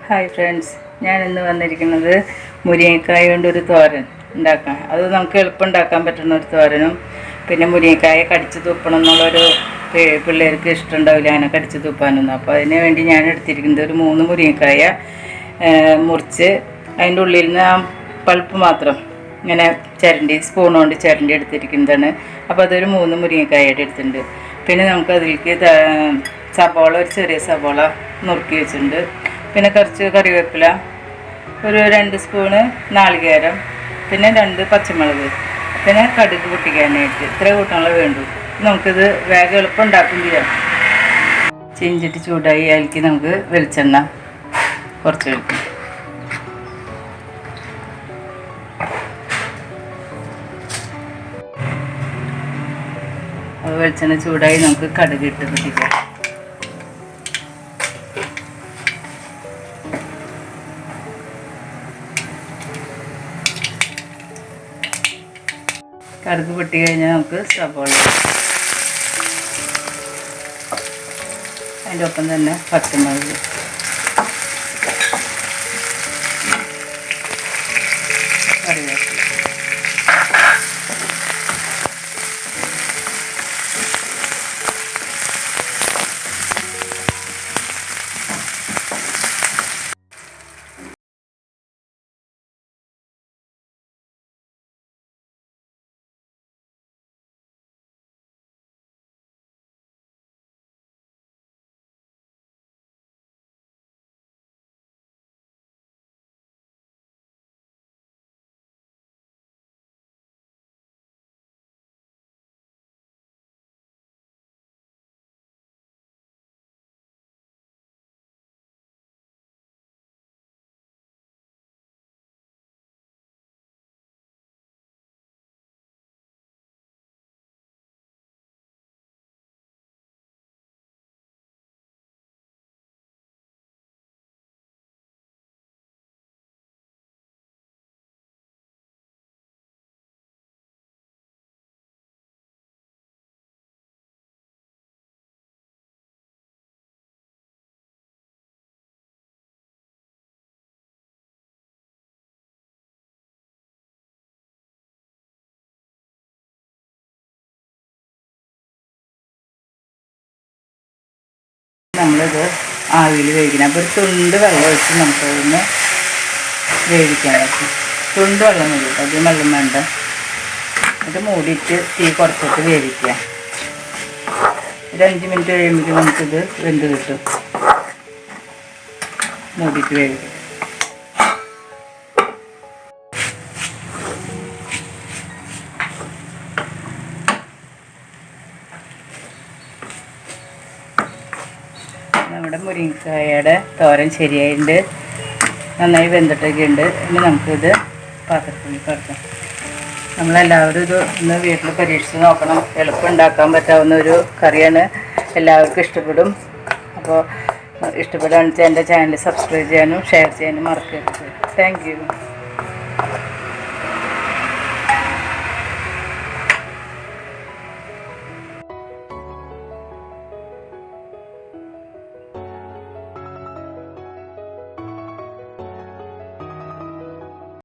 Hi friends, ഞാനിന്ന് വന്നിരിക്കുന്നത് മുരിങ്ങക്കായ കൊണ്ടൊരു തോരൻ ഉണ്ടാക്കാൻ. അത് നമുക്ക് എളുപ്പം ഉണ്ടാക്കാൻ പറ്റുന്ന ഒരു തോരനും, പിന്നെ മുരിങ്ങക്കായ കടിച്ച് തുപ്പണം എന്നുള്ളൊരു പിള്ളേർക്ക് ഇഷ്ടമുണ്ടാവില്ല അങ്ങനെ കടിച്ച് തുപ്പാനൊന്നും. അപ്പോൾ അതിന് വേണ്ടി ഞാൻ എടുത്തിരിക്കുന്നത് ഒരു 3 മുരിങ്ങക്കായ മുറിച്ച് അതിൻ്റെ ഉള്ളിൽ നിന്ന് ആ പൾപ്പ് മാത്രം ഇങ്ങനെ സ്പൂൺ കൊണ്ട് ചിരണ്ടി എടുത്തിരിക്കുന്നതാണ്. അപ്പോൾ അതൊരു 3 മുരിങ്ങക്കായായിട്ട് എടുത്തിട്ടുണ്ട്. പിന്നെ നമുക്കതിലേക്ക് സബോള, ഒരു ചെറിയ സബോള നുറുക്കി വെച്ചിട്ടുണ്ട്. പിന്നെ കുറച്ച് കറിവേപ്പില, ഒരു 2 സ്പൂണ് നാളികേരം, പിന്നെ 2 പച്ചമുളക്, പിന്നെ കടുക് പൊട്ടിക്കാനായിട്ട് ഇത്ര കൂട്ടങ്ങൾ വേണ്ടു. നമുക്കിത് വേഗം എളുപ്പം ഉണ്ടാക്കും ചെയ്യാം. ചീഞ്ചട്ടി ചൂടായി അതിലേക്ക് നമുക്ക് വെളിച്ചെണ്ണ കുറച്ച് ഒഴിക്കും. അപ്പോൾ വെളിച്ചെണ്ണ ചൂടായി നമുക്ക് കടുക് ഇട്ട് പൊട്ടിക്കാം. കടുക് പൊട്ടി കഴിഞ്ഞാൽ നമുക്ക് സബോള, അതിൻ്റെ ഒപ്പം തന്നെ പച്ചമുളക്, കറിവേപ്പില, നമ്മളിത് ആവിയിൽ വേവിക്കണം. അപ്പോൾ ഒരു തുണ്ട് വെള്ളം ഒഴിച്ച് നമുക്കതൊന്ന് വേവിക്കാൻ പറ്റും. തുണ്ട് വെള്ളം മതി, അധികം വെള്ളം വേണ്ട. എന്നിട്ട് മൂടിയിട്ട് തീ കുറച്ചിട്ട് വേവിക്കുക. ഒരു 5 മിനിറ്റ് കഴിയുമ്പോൾ നമുക്കിത് വെന്ത് കിട്ടും. മൂടിയിട്ട് വേവിക്കുക. നമ്മുടെ മുരിങ്ങക്കായയുടെ തോരൻ ശരിയായിട്ടുണ്ട്, നന്നായി വെന്തിട്ടൊക്കെ ഉണ്ട്. ഇനി നമുക്കിത് പാത്രത്തിൽ കുറക്കാം. നമ്മളെല്ലാവരും ഇത് ഒന്ന് വീട്ടിൽ പരീക്ഷിച്ച് നോക്കണം. എളുപ്പം ഉണ്ടാക്കാൻ പറ്റാവുന്ന ഒരു കറിയാണ്, എല്ലാവർക്കും ഇഷ്ടപ്പെടും. അപ്പോൾ ഇഷ്ടപ്പെടുകയാണെന്ന് വെച്ചാൽ എൻ്റെ ചാനൽ സബ്സ്ക്രൈബ് ചെയ്യാനും ഷെയർ ചെയ്യാനും മറക്കരുത്. Thank you.